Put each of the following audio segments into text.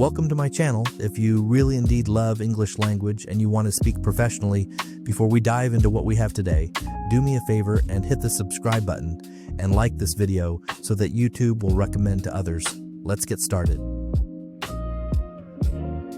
Welcome to my channel. If you really indeed love English language and you want to speak professionally, before we dive into what we have today, do me a favor and hit the subscribe button and like this video so that YouTube will recommend to others. Let's get started.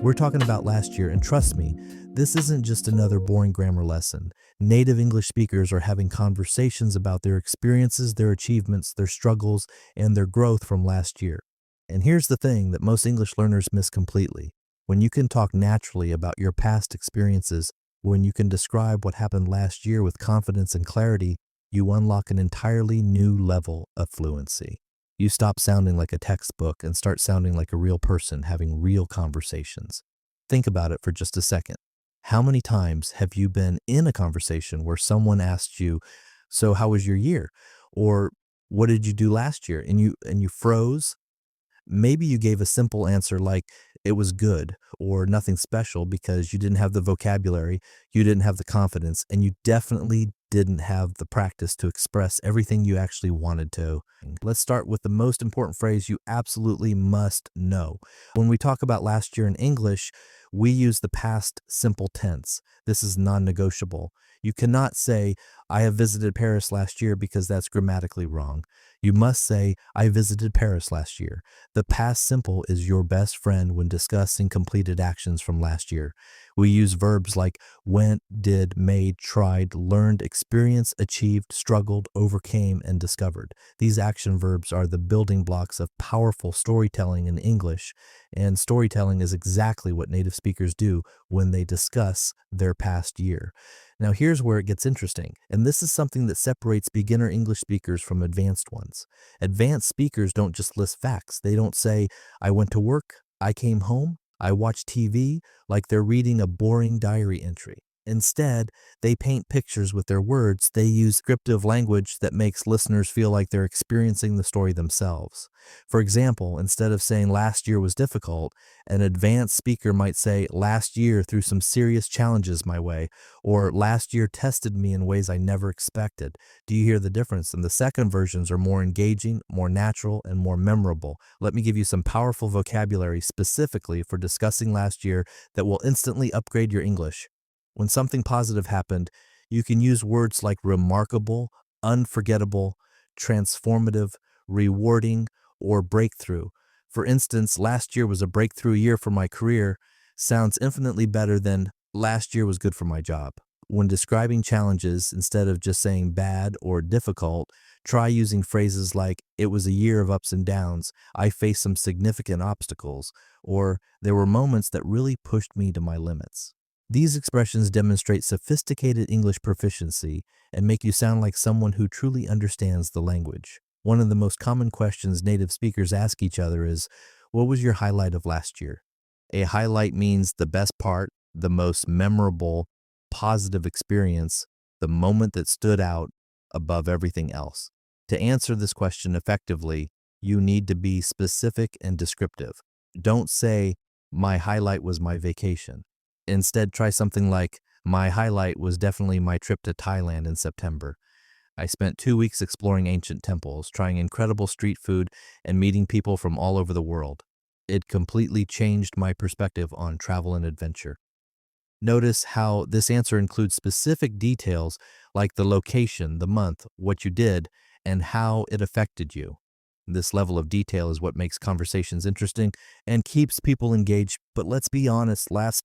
We're talking about last year, and trust me, this isn't just another boring grammar lesson. Native English speakers are having conversations about their experiences, their achievements, their struggles, and their growth from last year. And here's the thing that most English learners miss completely. When you can talk naturally about your past experiences, when you can describe what happened last year with confidence and clarity, you unlock an entirely new level of fluency. You stop sounding like a textbook and start sounding like a real person having real conversations. Think about it for just a second. How many times have you been in a conversation where someone asked you, "So how was your year?" Or "What did you do last year?" and you froze? Maybe you gave a simple answer like "it was good" or "nothing special" because you didn't have the vocabulary, you didn't have the confidence, and you definitely didn't have the practice to express everything you actually wanted to. Let's start with the most important phrase you absolutely must know. When we talk about last year in English, we use the past simple tense. This is non-negotiable. You cannot say, "I have visited Paris last year," because that's grammatically wrong. You must say, "I visited Paris last year." The past simple is your best friend when discussing completed actions from last year. We use verbs like went, did, made, tried, learned, experienced, achieved, struggled, overcame, and discovered. These action verbs are the building blocks of powerful storytelling in English, and storytelling is exactly what native speakers do when they discuss their past year. Now, here's where it gets interesting, and this is something that separates beginner English speakers from advanced ones. Advanced speakers don't just list facts. They don't say, "I went to work, I came home, I watched TV," like they're reading a boring diary entry. Instead, they paint pictures with their words. They use descriptive language that makes listeners feel like they're experiencing the story themselves. For example, instead of saying "last year was difficult," an advanced speaker might say, "Last year threw some serious challenges my way," or "Last year tested me in ways I never expected." Do you hear the difference? And the second versions are more engaging, more natural, and more memorable. Let me give you some powerful vocabulary specifically for discussing last year that will instantly upgrade your English. When something positive happened, you can use words like remarkable, unforgettable, transformative, rewarding, or breakthrough. For instance, "Last year was a breakthrough year for my career" sounds infinitely better than "last year was good for my job." When describing challenges, instead of just saying bad or difficult, try using phrases like "it was a year of ups and downs," "I faced some significant obstacles," or "there were moments that really pushed me to my limits." These expressions demonstrate sophisticated English proficiency and make you sound like someone who truly understands the language. One of the most common questions native speakers ask each other is, "What was your highlight of last year?" A highlight means the best part, the most memorable, positive experience, the moment that stood out above everything else. To answer this question effectively, you need to be specific and descriptive. Don't say, "My highlight was my vacation." Instead, try something like, "My highlight was definitely my trip to Thailand in September. I spent 2 weeks exploring ancient temples, trying incredible street food, and meeting people from all over the world. It completely changed my perspective on travel and adventure." Notice how this answer includes specific details like the location, the month, what you did, and how it affected you. This level of detail is what makes conversations interesting and keeps people engaged. But let's be honest, last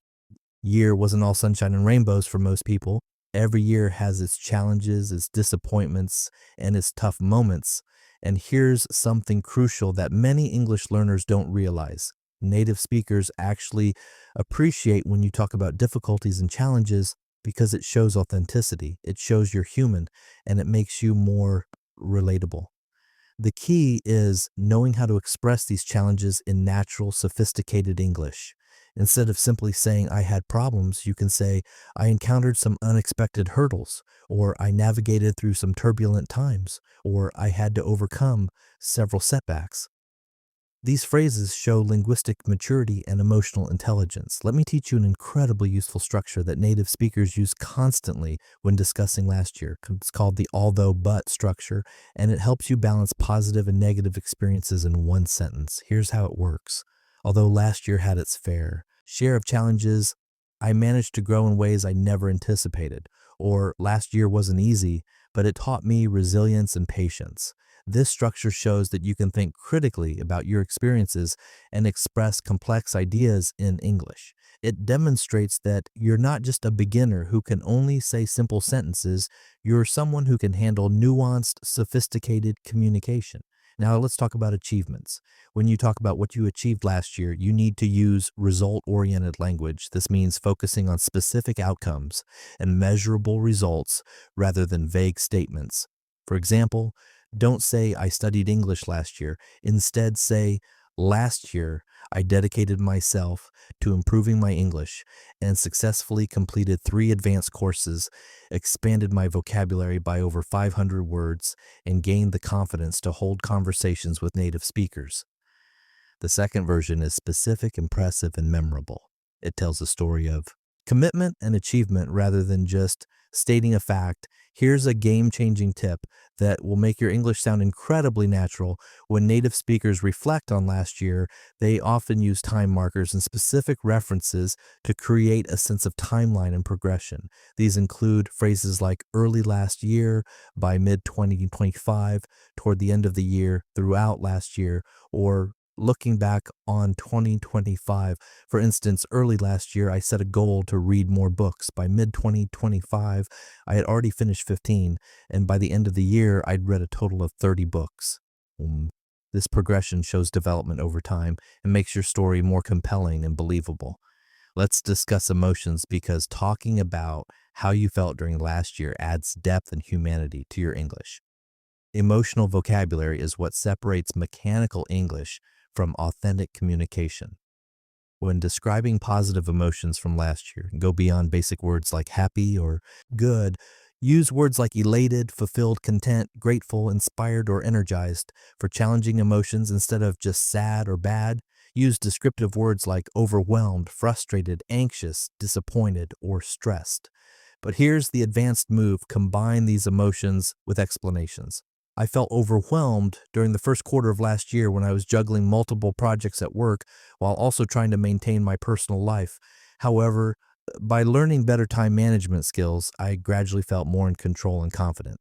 year wasn't all sunshine and rainbows for most people. Every year has its challenges, its disappointments, and its tough moments. And here's something crucial that many English learners don't realize. Native speakers actually appreciate when you talk about difficulties and challenges because it shows authenticity, it shows you're human, and it makes you more relatable. The key is knowing how to express these challenges in natural, sophisticated English. Instead of simply saying "I had problems," you can say "I encountered some unexpected hurdles," or "I navigated through some turbulent times," or "I had to overcome several setbacks." These phrases show linguistic maturity and emotional intelligence. Let me teach you an incredibly useful structure that native speakers use constantly when discussing last year. It's called the although but structure, and it helps you balance positive and negative experiences in one sentence. Here's how it works. Although last year had its fair share of challenges, I managed to grow in ways I never anticipated. Or last year wasn't easy, but it taught me resilience and patience. This structure shows that you can think critically about your experiences and express complex ideas in English. It demonstrates that you're not just a beginner who can only say simple sentences, you're someone who can handle nuanced, sophisticated communication. Now, let's talk about achievements. When you talk about what you achieved last year, you need to use result oriented language. This means focusing on specific outcomes and measurable results rather than vague statements. For example, don't say, I studied English last year. Instead, say, last year, I dedicated myself to improving my English and successfully completed 3 advanced courses, expanded my vocabulary by over 500 words, and gained the confidence to hold conversations with native speakers. The second version is specific, impressive, and memorable. It tells a story of commitment and achievement rather than just stating a fact. Here's a game changing tip that will make your English sound incredibly natural. When native speakers reflect on last year, they often use time markers and specific references to create a sense of timeline and progression. These include phrases like early last year, by mid 2025, toward the end of the year, throughout last year, or looking back on 2025. For instance, early last year, I set a goal to read more books. By mid 2025, I had already finished 15, and by the end of the year, I'd read a total of 30 books. This progression shows development over time and makes your story more compelling and believable. Let's discuss emotions because talking about how you felt during last year adds depth and humanity to your English. Emotional vocabulary is what separates mechanical English from authentic communication. When describing positive emotions from last year, go beyond basic words like happy or good. Use words like elated, fulfilled, content, grateful, inspired, or energized for challenging emotions instead of just sad or bad. Use descriptive words like overwhelmed, frustrated, anxious, disappointed, or stressed. But here's the advanced move: combine these emotions with explanations. I felt overwhelmed during the first quarter of last year when I was juggling multiple projects at work while also trying to maintain my personal life. However, by learning better time management skills, I gradually felt more in control and confident.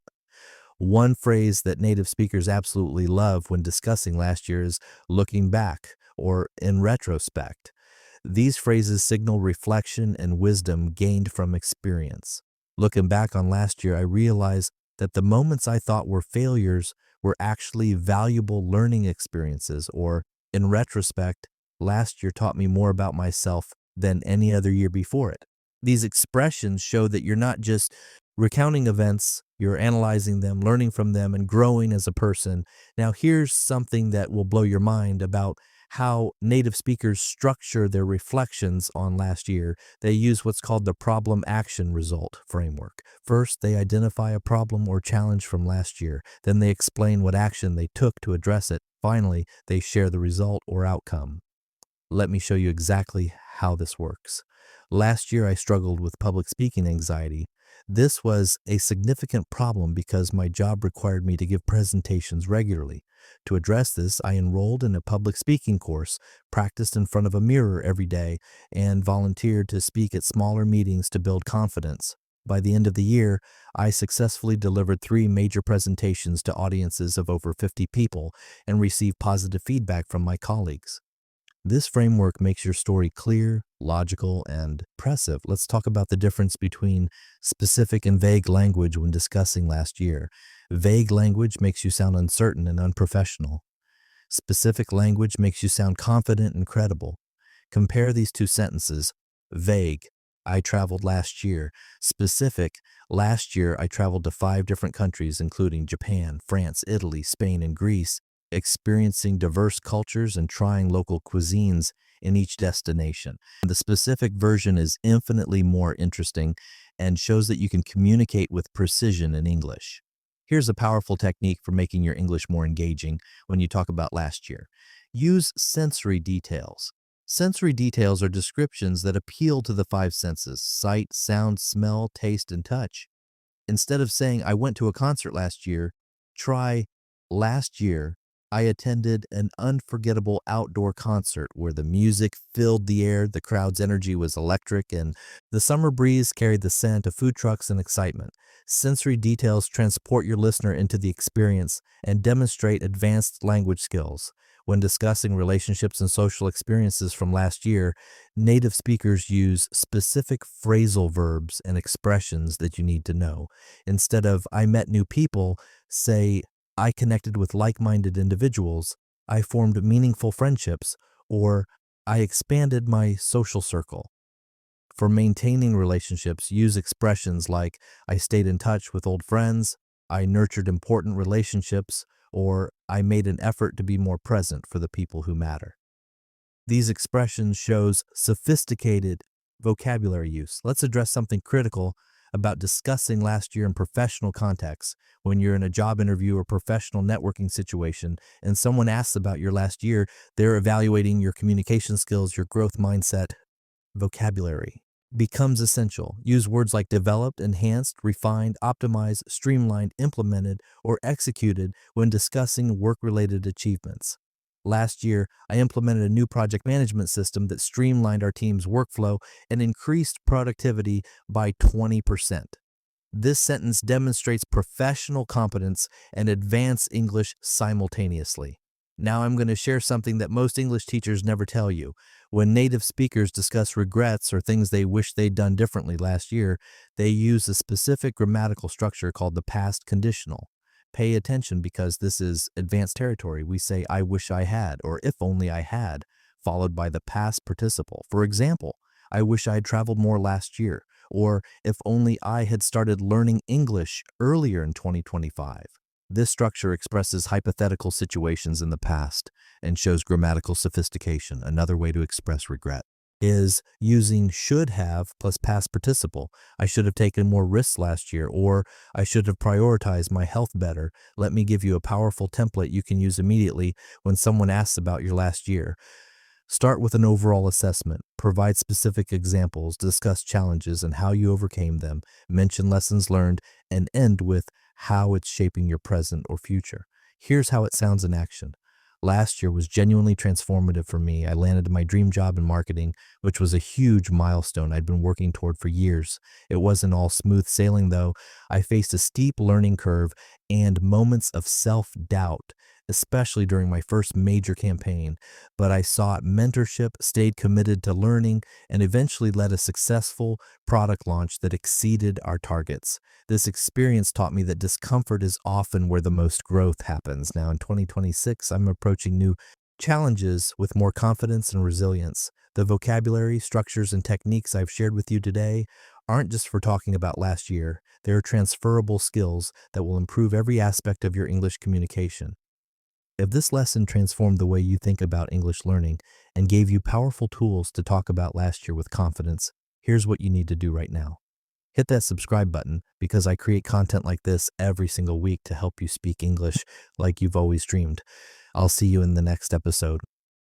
One phrase that native speakers absolutely love when discussing last year is looking back or in retrospect. These phrases signal reflection and wisdom gained from experience. Looking back on last year, I realized that the moments I thought were failures were actually valuable learning experiences, or in retrospect, last year taught me more about myself than any other year before it. These expressions show that you're not just recounting events, you're analyzing them, learning from them, and growing as a person. Now, here's something that will blow your mind about how native speakers structure their reflections on last year. They use what's called the problem action result framework. First, they identify a problem or challenge from last year. Then they explain what action they took to address it. Finally, they share the result or outcome. Let me show you exactly how this works. Last year, I struggled with public speaking anxiety. This was a significant problem because my job required me to give presentations regularly. To address this, I enrolled in a public speaking course, practiced in front of a mirror every day, and volunteered to speak at smaller meetings to build confidence. By the end of the year, I successfully delivered 3 major presentations to audiences of over 50 people and received positive feedback from my colleagues. This framework makes your story clear, logical, and impressive. Let's talk about the difference between specific and vague language when discussing last year. Vague language makes you sound uncertain and unprofessional. Specific language makes you sound confident and credible. Compare these 2 sentences. Vague, I traveled last year. Specific, last year I traveled to 5 different countries, including Japan, France, Italy, Spain, and Greece, experiencing diverse cultures and trying local cuisines in each destination. The specific version is infinitely more interesting and shows that you can communicate with precision in English. Here's a powerful technique for making your English more engaging when you talk about last year. Use sensory details. Sensory details are descriptions that appeal to the 5 senses: sight, sound, smell, taste, and touch. Instead of saying, I went to a concert last year, try last year I attended an unforgettable outdoor concert where the music filled the air, the crowd's energy was electric, and the summer breeze carried the scent of food trucks and excitement. Sensory details transport your listener into the experience and demonstrate advanced language skills. When discussing relationships and social experiences from last year, native speakers use specific phrasal verbs and expressions that you need to know. Instead of "I met new people," say "I connected with like-minded individuals," "I formed meaningful friendships," or "I expanded my social circle." For maintaining relationships, use expressions like "I stayed in touch with old friends," "I nurtured important relationships," or "I made an effort to be more present for the people who matter." These expressions shows sophisticated vocabulary use. Let's address something critical about discussing last year in professional contexts. When you're in a job interview or professional networking situation and someone asks about your last year, they're evaluating your communication skills, your growth mindset. Vocabulary becomes essential. Use words like developed, enhanced, refined, optimized, streamlined, implemented, or executed when discussing work-related achievements. Last year, I implemented a new project management system that streamlined our team's workflow and increased productivity by 20%. This sentence demonstrates professional competence and advanced English simultaneously. Now I'm going to share something that most English teachers never tell you. When native speakers discuss regrets or things they wish they'd done differently last year, they use a specific grammatical structure called the past conditional. Pay attention because this is advanced territory. We say "I wish I had" or "if only I had," followed by the past participle. For example, "I wish I had traveled more last year," or "if only I had started learning English earlier in 2025." This structure expresses hypothetical situations in the past and shows grammatical sophistication. Another way to express regret is using should have plus past participle. "I should have taken more risks last year," or "I should have prioritized my health better." Let me give you a powerful template you can use immediately when someone asks about your last year. Start with an overall assessment, provide specific examples, discuss challenges and how you overcame them, mention lessons learned, and end with how it's shaping your present or future. Here's how it sounds in action. Last year was genuinely transformative for me. I landed my dream job in marketing, which was a huge milestone I'd been working toward for years. It wasn't all smooth sailing, though. I faced a steep learning curve and moments of self-doubt, especially during my first major campaign. But I sought mentorship, stayed committed to learning, and eventually led a successful product launch that exceeded our targets. This experience taught me that discomfort is often where the most growth happens. Now, in 2026, I'm approaching new challenges with more confidence and resilience. The vocabulary, structures, and techniques I've shared with you today aren't just for talking about last year. They're transferable skills that will improve every aspect of your English communication. If this lesson transformed the way you think about English learning and gave you powerful tools to talk about last year with confidence, here's what you need to do right now. Hit that subscribe button because I create content like this every single week to help you speak English like you've always dreamed. I'll see you in the next episode.